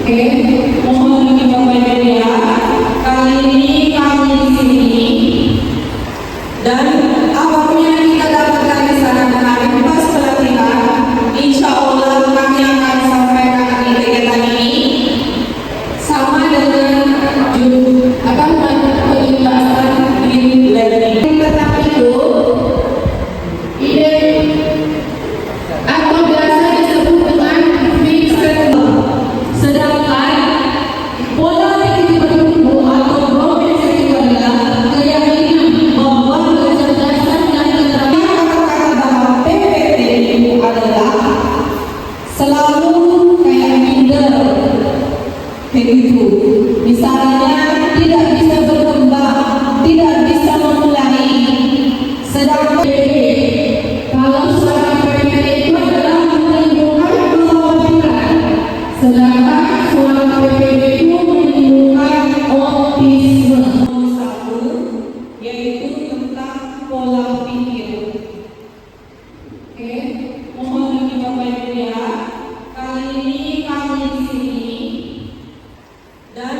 Oke, mohon bagi Bapak Ibu ya. Kali ini kami di sini dan apapun yang kita dapatkan di sana kemarin pas pelatihan, insya Allah kami akan sampaikan di kegiatan ini sama dengan penjelasan di learning. Tentang itu, ide atau biasa disebut dengan fixed term. Sedangkan pola pikir bertumbuh atau growth mindset adalah keyakinan bahwa kecerdasan dan keterampilan kata-kata dalam PPT itu adalah selalu kayak minder, kayak gitu. Misalnya tidak bisa berkembang, tidak bisa memulai. Sedangkan kalau suara PPT itu adalah menimbulkan kekhawatiran. Sedangkan suara PPT itu menimbulkan optimisme. Satu, yaitu tentang pola pikir. Oke, mohon bagi Bapak Ibu ya. Kali ini kami di sini dan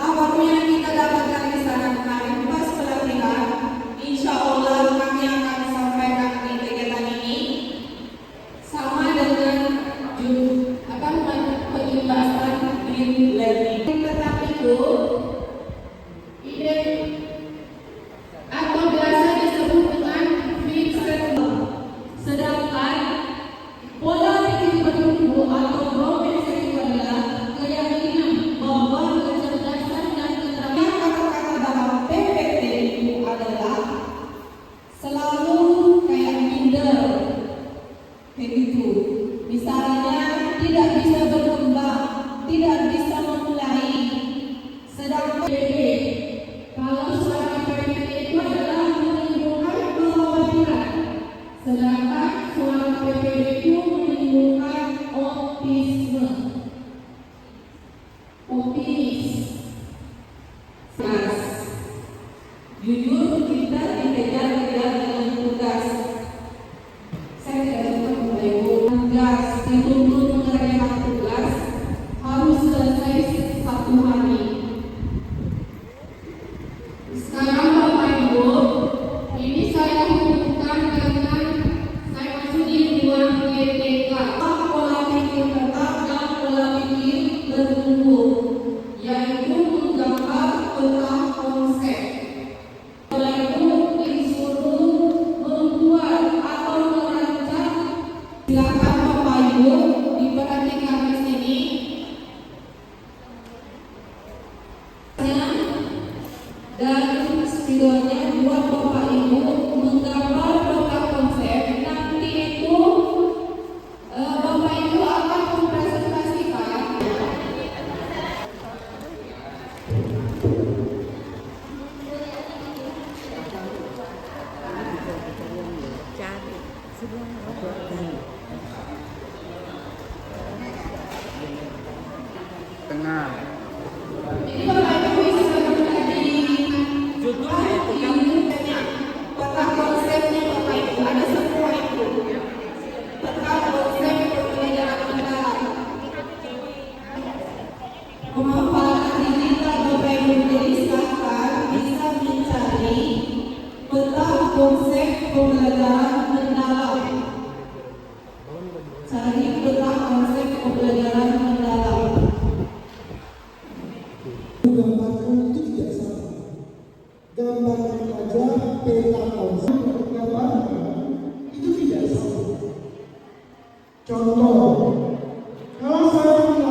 apapun yang kita dapatkan di sana kemarin pas pelatihan, insya Allah kami akan sampaikan di kegiatan ini sama dengan penjelasan green learning. Tentang itu, ide atau biasa disebut dengan fixed term. Sedangkan pola pikir bertumbuh atau growth mindset adalah keyakinan bahwa kecerdasan dan keterampilan kata-kata dalam PPT itu adalah selalu kayak minder, kayak gitu. Misalnya tidak bisa berkembang, tidak bisa memulai. Sedangkan kalau suara PPT itu adalah menimbulkan kekhawatiran. Sedangkan suara PPT itu menimbulkan optimisme. Mas, jujur kita dikejar-kejar dengan tugas. Saya tidak suka membayar tugas, dituntut mengerjakan tugas harus selesai satu hari. Sekarang Bapak Ibu, ini saya hubungkan dengan saya masih di ruang GTK. Pola pikir tetap dan pola pikir bertumbuh, yaitu menggambar peta konsep. Pola itu disuruh membuat atau merancang. Silakan Bapak Ibu diperhatikan di sini. Dan setidaknya buat Bapak Ibu menggambar peta konsep. Nanti itu Bapak Ibu akan mempresentasikan. Tengah. Jadi Bapak Ibu bisa menjadi peta konsepnya Bapak Ibu ada semua itu. Peta konsep pembelajaran mendalam. Pemaparan digital Bapak Ibu, jadi silakan bisa mencari peta konsep pembelajaran mendalam. Cari peta konsep pembelajaran mendalam. Gambarkan itu tidak salah. Gambarkan aja peta konsep, gambarkan itu tidak salah. Contoh, kalau saya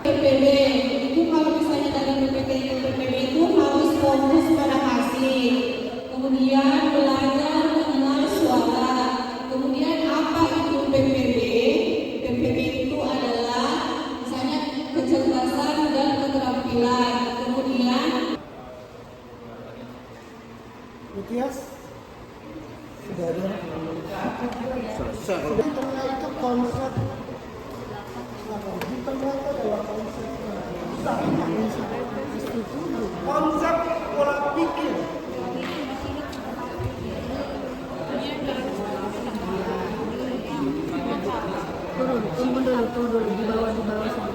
PPB itu kalau misalnya dalam PPB itu harus fokus pada hasil, kemudian belajar mengenal suara, kemudian apa itu PPB? PPB itu adalah misalnya kecerdasan dan keterampilan, kemudian Mutias sudah ada. Di tengah itu konsep. Di tengah itu adalah konsep pola pikir. Turun dulu di bawah sedikit.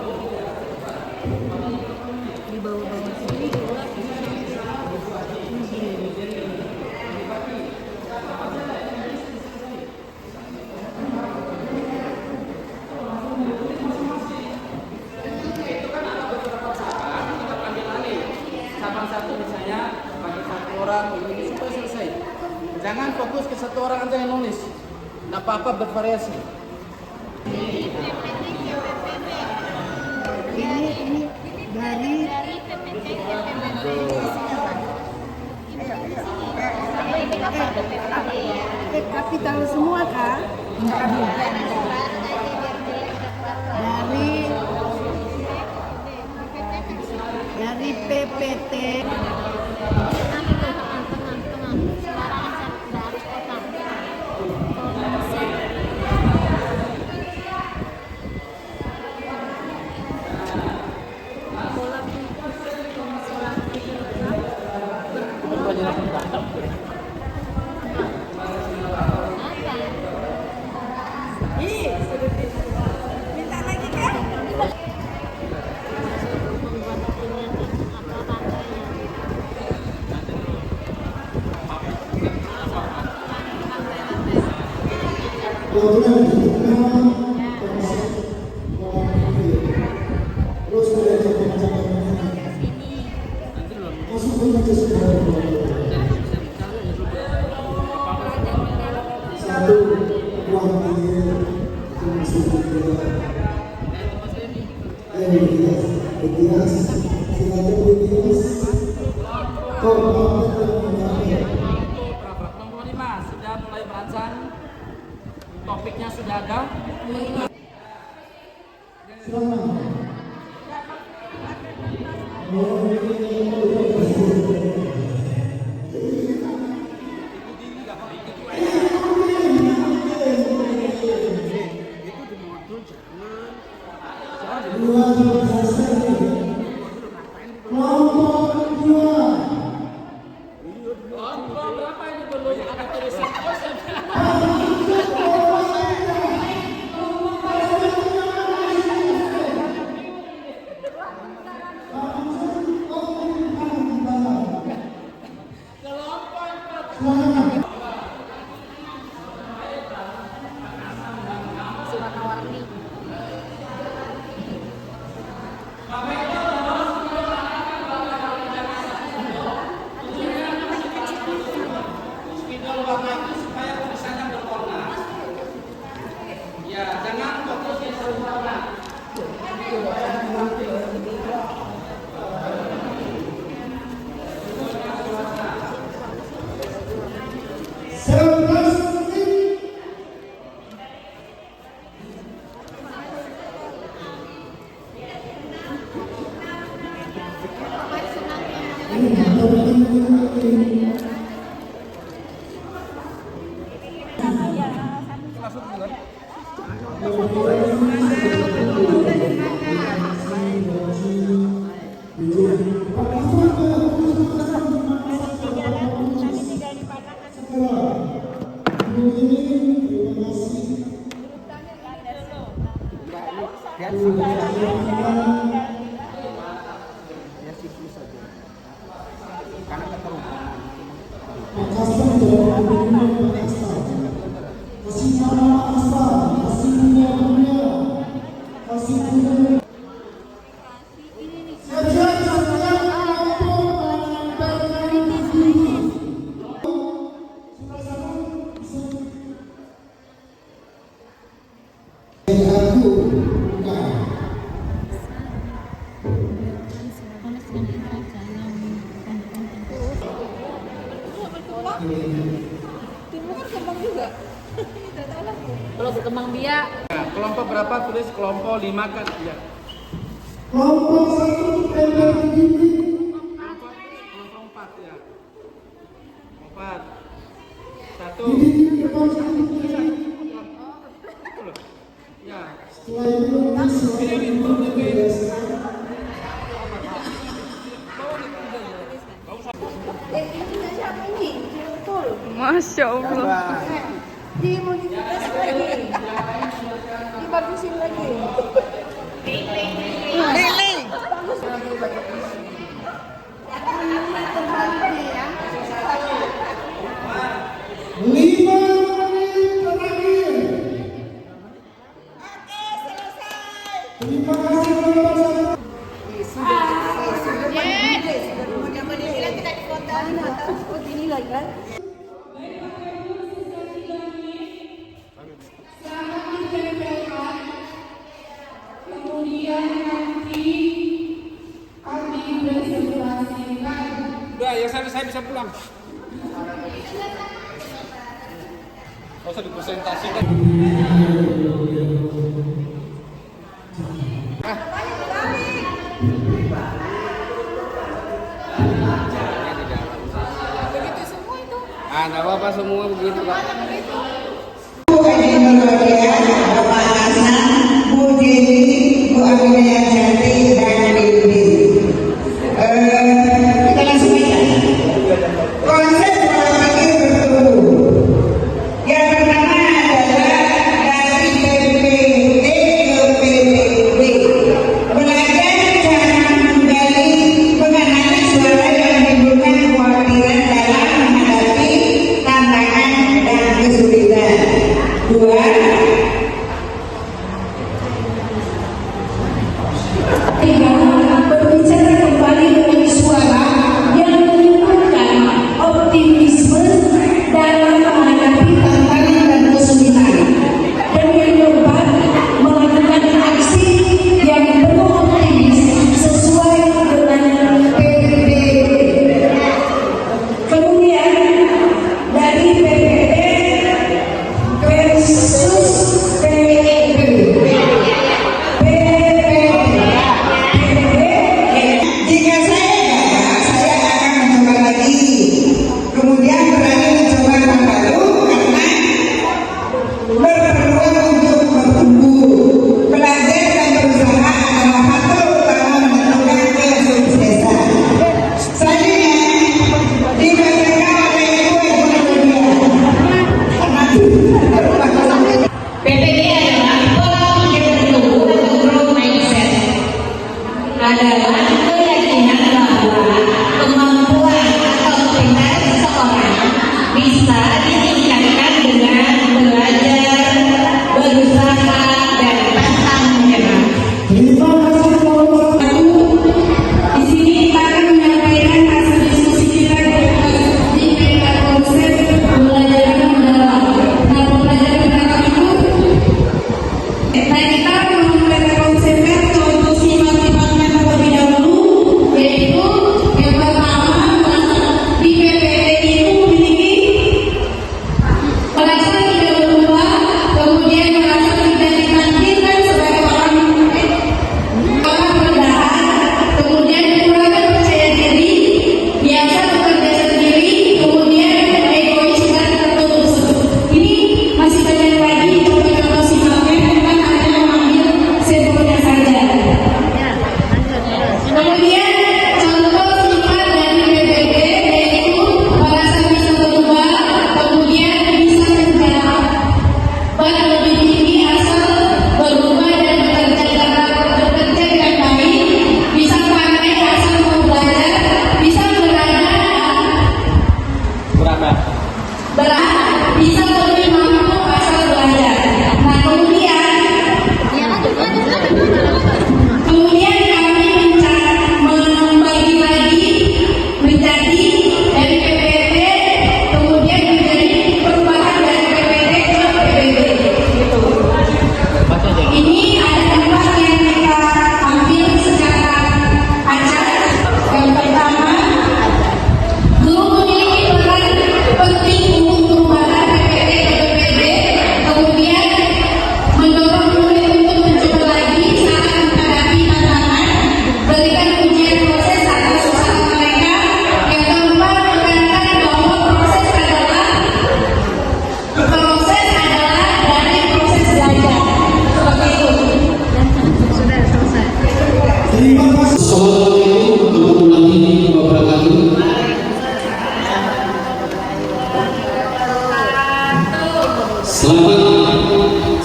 Di bawah sedikit. Ini supaya selesai. Jangan fokus ke satu orang aja yang nulis. Nggak apa-apa bervariasi. Ini dari kapital semua kak? Dari PPT. Minta lagi kan? Terus belajar masuk ke satu ruang pikir itu masih Mutias silakan Mutias Nomor 5 sudah mulai merancang. Topiknya sudah ada. Berapa ini belum ada tulisan? Ya, jangan fokus di satu warna. Kasih nama asal, kasih Kalau berkembang biak. Nah, kelompok berapa tulis kelompok 5 kan? Ya. Kelompok 1 tenda tinggi. Kelompok 4 ya. 4. 1. Di depan satu. Ya. Setelah itu Ini siapa ini? Betul. Masya Allah. Dimodifikasi lagi. Dibagusin lagi. Lili. Bagus. Terbalik nih ya. 5 menit terakhir. Terima kasih kepada Ini lagi kan? Kemudian nanti kami presentasikan. Udah, ya saya bisa pulang. Gak usah dipresentasikan. Begitu semua itu. Ah, enggak apa-apa semua begitu, Pak. Bu Edi Nurwadiah, Bapak Hasan, Bu Jenny, Bu Aminah Jati, dan Bibi. Kita langsung aja. Konsep pola pikir bertumbuh. Yang pertama adalah dari PPT ke PPP. Belajar cara menggali, mengenali suara yang menimbulkan kekhawatiran dalam menghadapi tantangan dan kesulitan. 2. Berbicara kembali dengan suara yang menimbulkan optimisme dalam menghadapi tantangan dan kesulitan. Dan yang keempat, melakukan aksi yang penuh optimis sesuai dengan PPP. Kemudian dari PPP versus PPP. Jika saya gagal, saya akan mencoba lagi. Kemudian berani mencoba hal baru karena berpeluang untuk bertumbuh. Belajar dan berusaha adalah faktor utama menentukan kesuksesan. Selanjutnya dibacakan oleh Ibu Edi Nurwadiah.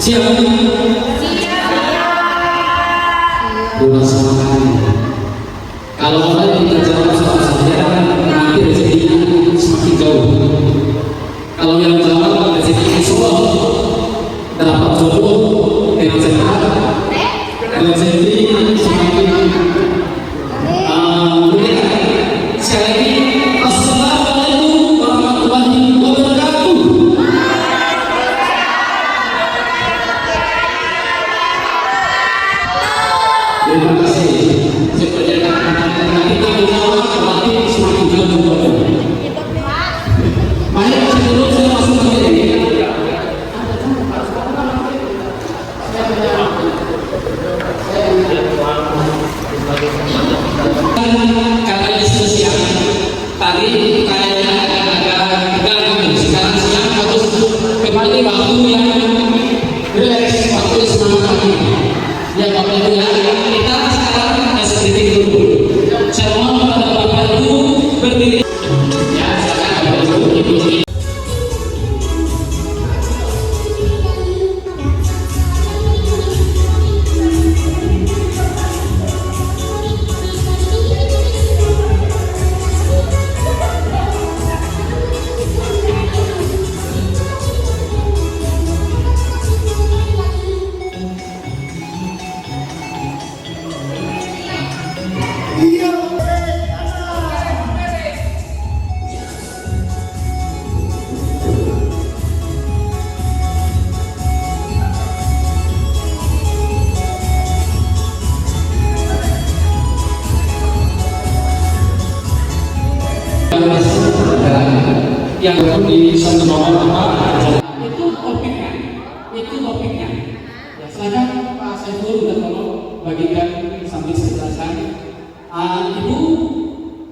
Siap? Bukan semangat. Kalau kalian kita jawab soal saja, nanti rezekinya semakin jauh. Kalau yang jawab rezekinya soal dapat jodoh dengan cepat, rezeki semakin mendekat. Sekali lagi, assalamualaikum warahmatullahi wabarakatuh. Terima kasih. Seperti kita menjawab, berarti semakin jauh. Baik, sebelum saya masuk ke ini, karena diskusi tadi kayaknya agak tegang. Sekarang siang harus kembali waktu yang relax, waktu yang semangat lagi. Ya Bapak Ibu ya, kita sekarang sedikit dulu. Saya mohon kepada Bapak Ibu berdiri. Ya, silakan Bapak Ibu ikuti. Yang di satu nomor apa itu topiknya ya, silakan Pak Saiful dan tolong bagikan sambil saya jelaskan. Ibu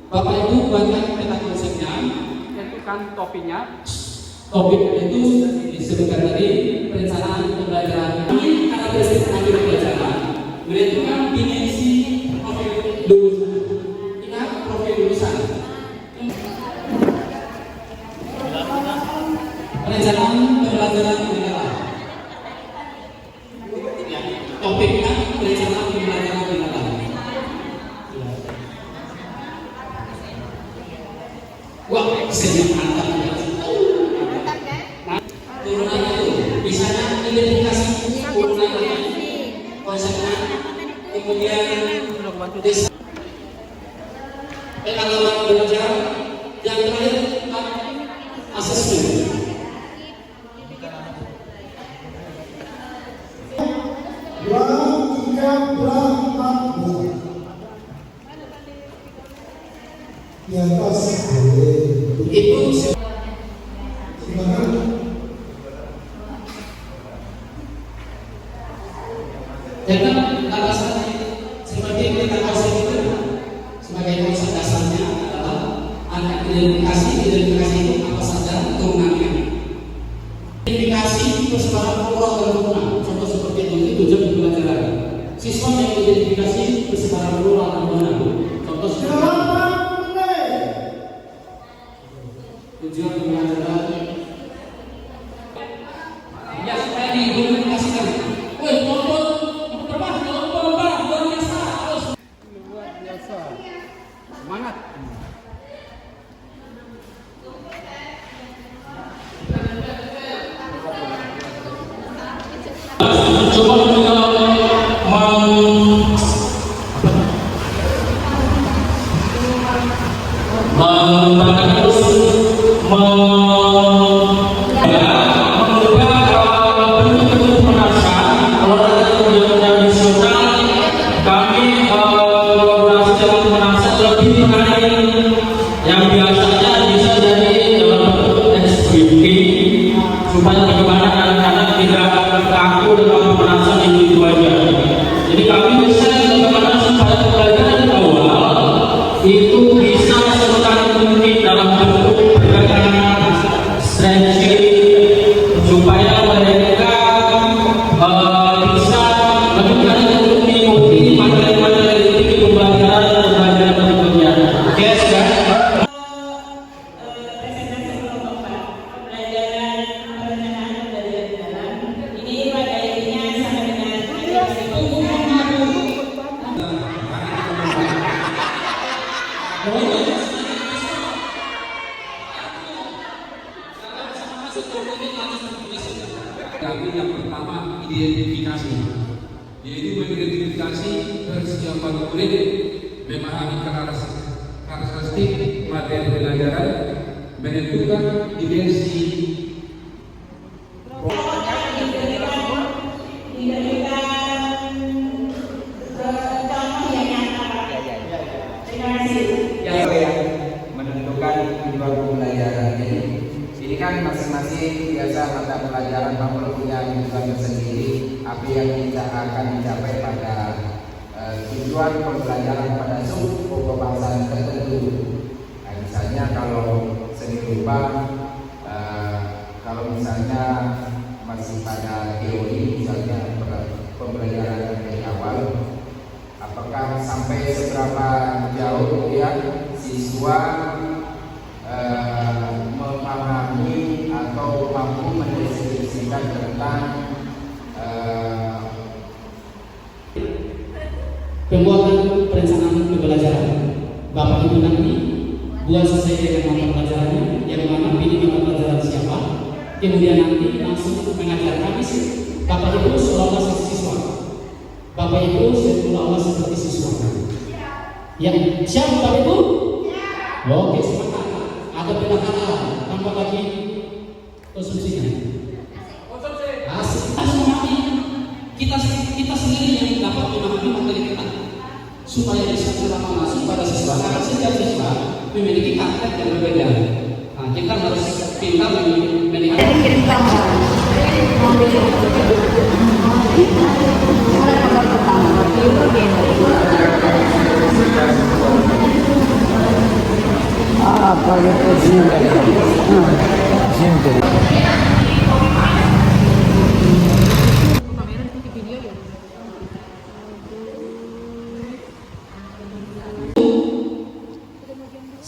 Bapak Ibu buatkan peta konsepnya, tentukan topiknya. Topik itu disebutkan tadi perencanaan pembelajaran. Ini karakteristik pengambil pembelajaran menentukan dimensi profil lulusan. Ingat profil lulusan. Perencanaan pembelajaran negara. Topiknya perencanaan pembelajaran negara. Wah, saya mantap. Turunannya itu, misalnya identifikasi turunannya, konsepnya, kemudian desa, pengalaman belajar, yang terakhir asesmen. Di atas boleh. Itu Silakan. jangan alasannya seperti kita konsep itu sebagai konsep dasarnya adalah anak identifikasi itu apa saja turunannya. Identifikasi persebaran pulau dan guna, contoh seperti itu tujuan pembelajaran. Siswa yang identifikasi persebaran pulau dan guna, contoh seperti tujuan pembelajaran. Ya supaya diidentifikasikan. Woi, kelompok luar biasa harus Luar biasa. Semangat. coba kita Kami yang pertama identifikasi, yaitu mengidentifikasi persiapan murid memahami karakteristik materi pelajaran, menentukan dimensi menentukan tujuan pembelajaran ini kan masing-masing biasa mata pelajaran punya tujuan tersendiri apa yang kita akan dicapai pada tujuan pembelajaran pada suku kebangsaan tertentu. Nah, misalnya kalau seni rupa, kalau misalnya masih pada teori, misalnya pembelajaran dari awal, apakah sampai seberapa jauh ya siswa memahami atau mampu mendeskripsikan tentang pembuatan perencanaan pembelajaran. Bapak Ibu nanti buat sesuai dengan mata pelajarannya, yang mana pilih mata pelajaran siapa, kemudian nanti langsung mengajarkan isi. Bapak Ibu seolah-olah seperti siswa. Bapak Ibu seolah-olah seperti siswa. Yang siap Bapak Ibu? Oke, semangat. Ada pelajaran tanpa lagi konsumsinya. Asik. Harus memahami kita sendiri yang dapat memahami materi kita supaya bisa secara langsung pada siswa. Karena setiap siswa memiliki karakter yang berbeda. Nah, kita harus pintar melihat.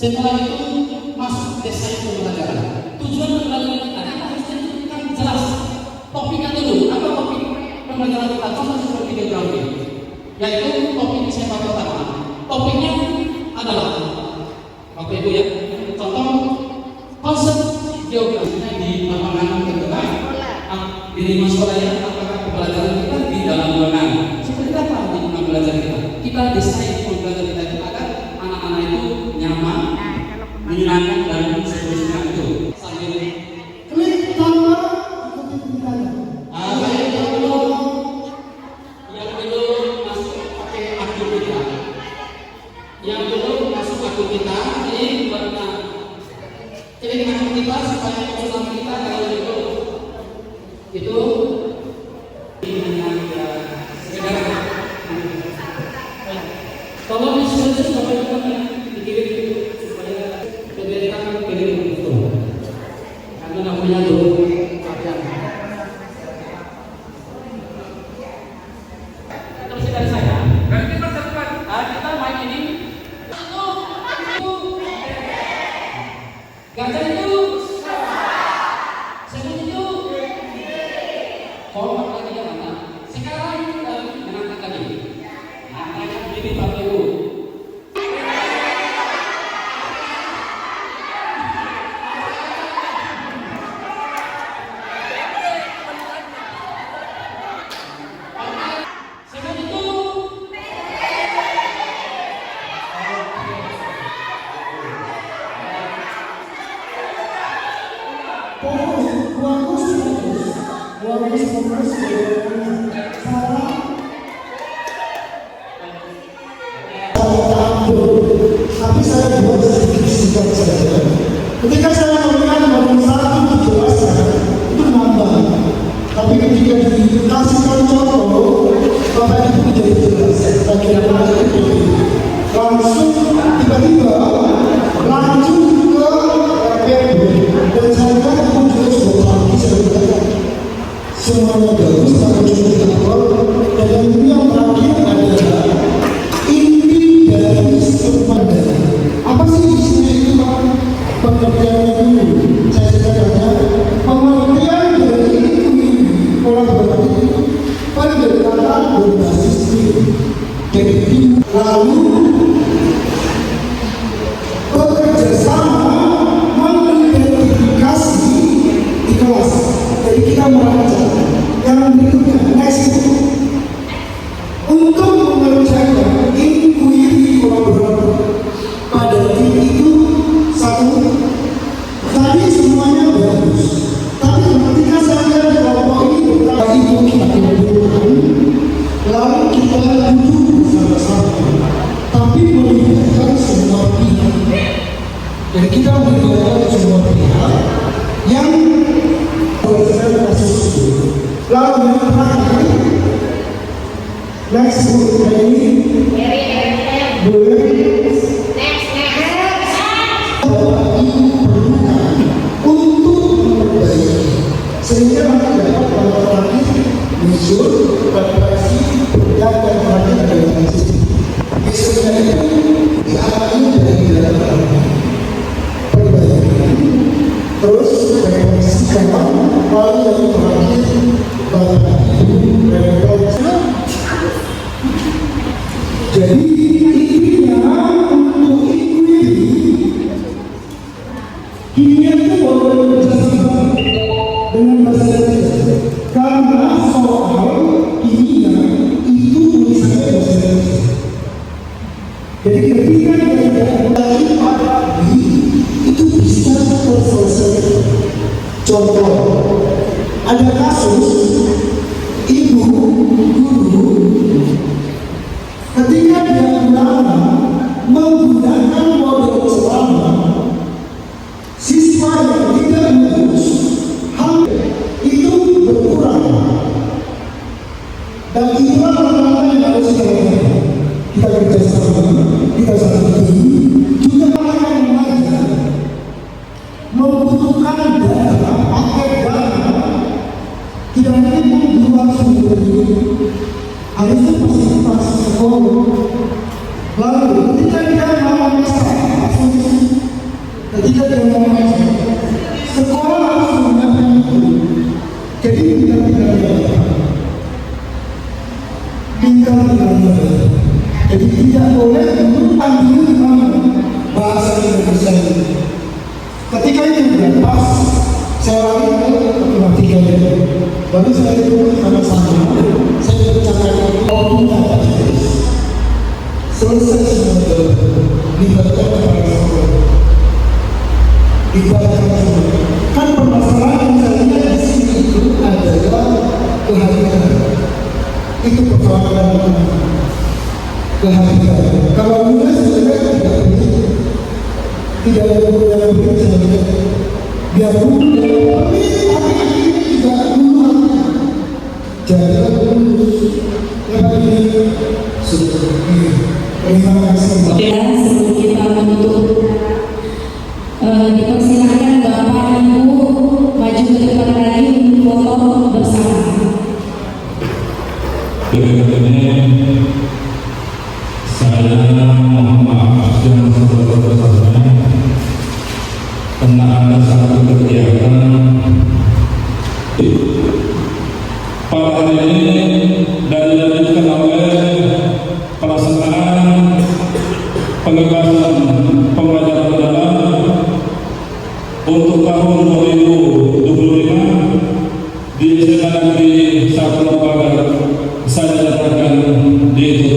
Setelah itu masuk desain pembelajaran. Tujuan pembelajaran kita harus tentukan jelas. Topiknya dulu. Apa topik pembelajaran kita? Contoh seperti geografi, yaitu topik SMA pertama. Topiknya adalah Bapak Ibu ya. Contoh konsep geografinya di lapangan terdekat di lingkungan sekolah ya. Apakah pembelajaran kita di dalam ruangan? Seperti apa di pembelajaran kita? Kita desain pembelajaran kita itu agar anak-anak itu nyaman, menyenangkan dan seterusnya itu. Sambil Klik tombol ikuti pilihannya. yang belum masuk pakai akun kita, ini buatnya. Klik akun kita supaya usulan kita kalau itu kalau misalnya Bapak Ibu dikirim supaya kebiasaan kirim itu karena namanya dulu kajian. Terus dari saya berarti pertemuan kita main ini gajah itu sebut itu hormat lagi ya mana sekarang menangkap lagi ini Bapak Ibu. Tapi saya buat sedikit singkat saja. Ketika saya memberikan nomor satu penjelasan itu nambah. Tapi ketika dikasihkan contoh, Bapak Ibu menjadi jelas. Bagi yang belajar itu langsung tiba-tiba lanjut ke PB dan saya pun juga sudah pagi saya berkata semuanya bagus, tapi cuma dan yang terakhir adalah inti dari semuanya. Apa sih isinya itu Pak? Pengertiannya dulu. Saya sebenarnya pengertian dari ini kolaborasi itu pendekatan berbasis diri. Jadi lalu bekerja sama mengidentifikasi di kelas. Jadi kita merancang Yang berikutnya, next, untuk mengerjakan inquiry kolaboratif pada tim itu satu, tadi semuanya bagus, tapi ketika saya kelompok ini berkata itu kita kumpulkan, lalu kita duduk bersama-sama, tapi melibatkan semua pihak. Jadi kita melibatkan semua pihak yang berdasarkan kasus itu. Lalu yang terakhir, next ini boleh untuk memperbaiki sehingga nanti dapat terakhir muncul referensi dan terakhir adalah sistem. Misalnya itu dialami dari dalam perbaikan, terus referensi kawan, lalu yang terakhir referensi. Jadi intinya untuk inquiry kimia itu boleh bekerjasama dengan masyarakat karena soal kimia itu tulisannya bahasa Indonesia. Jadi ketika kita dari pagi itu bisa terselesaikan. Contoh, ada kasus ibu guru ketika dia menggunakan model celana siswa yang tidak lulus itu berkurang, dan itulah pertama yang harus kita kerjasama, kita satu juga yang mengajar membutuhkan dana, pakai dana, tidak mungkin dua sumber ini harusnya partisipasi sekolah. Lalu ketika dia mau masak, ketika dia mau masak, sekolah harus menyiapkan itu. Jadi tidak jadi tidak boleh menumpang dulu bahasa Indonesia ini. Ketika itu sudah pas, saya lagi perhatikan baru saya itu sama-sama saya bercakap kita selesai semua libatkan para sekolah, libatkan semua. Kan permasalahan saya lihat di sini itu adalah kehadiran. Itu persoalan kehadiran. Kalau muda sebenarnya tidak boleh sebenarnya. Biarpun tapi akhirnya juga dulu jangan lulus. Tapi sudah terima kasih. Sebelum kita menutup, dipersilakan Bapak Ibu maju ke depan lagi untuk foto bersama. Berikutnya saya mohon maaf yang sebesar-besarnya karena ada satu kegiatan pada hari ini dan dilanjutkan oleh pelaksanaan penugasan pembelajaran mendalam untuk tahun 2025 di SMA Negeri 1 Lembaga saya nyatakan ditutup.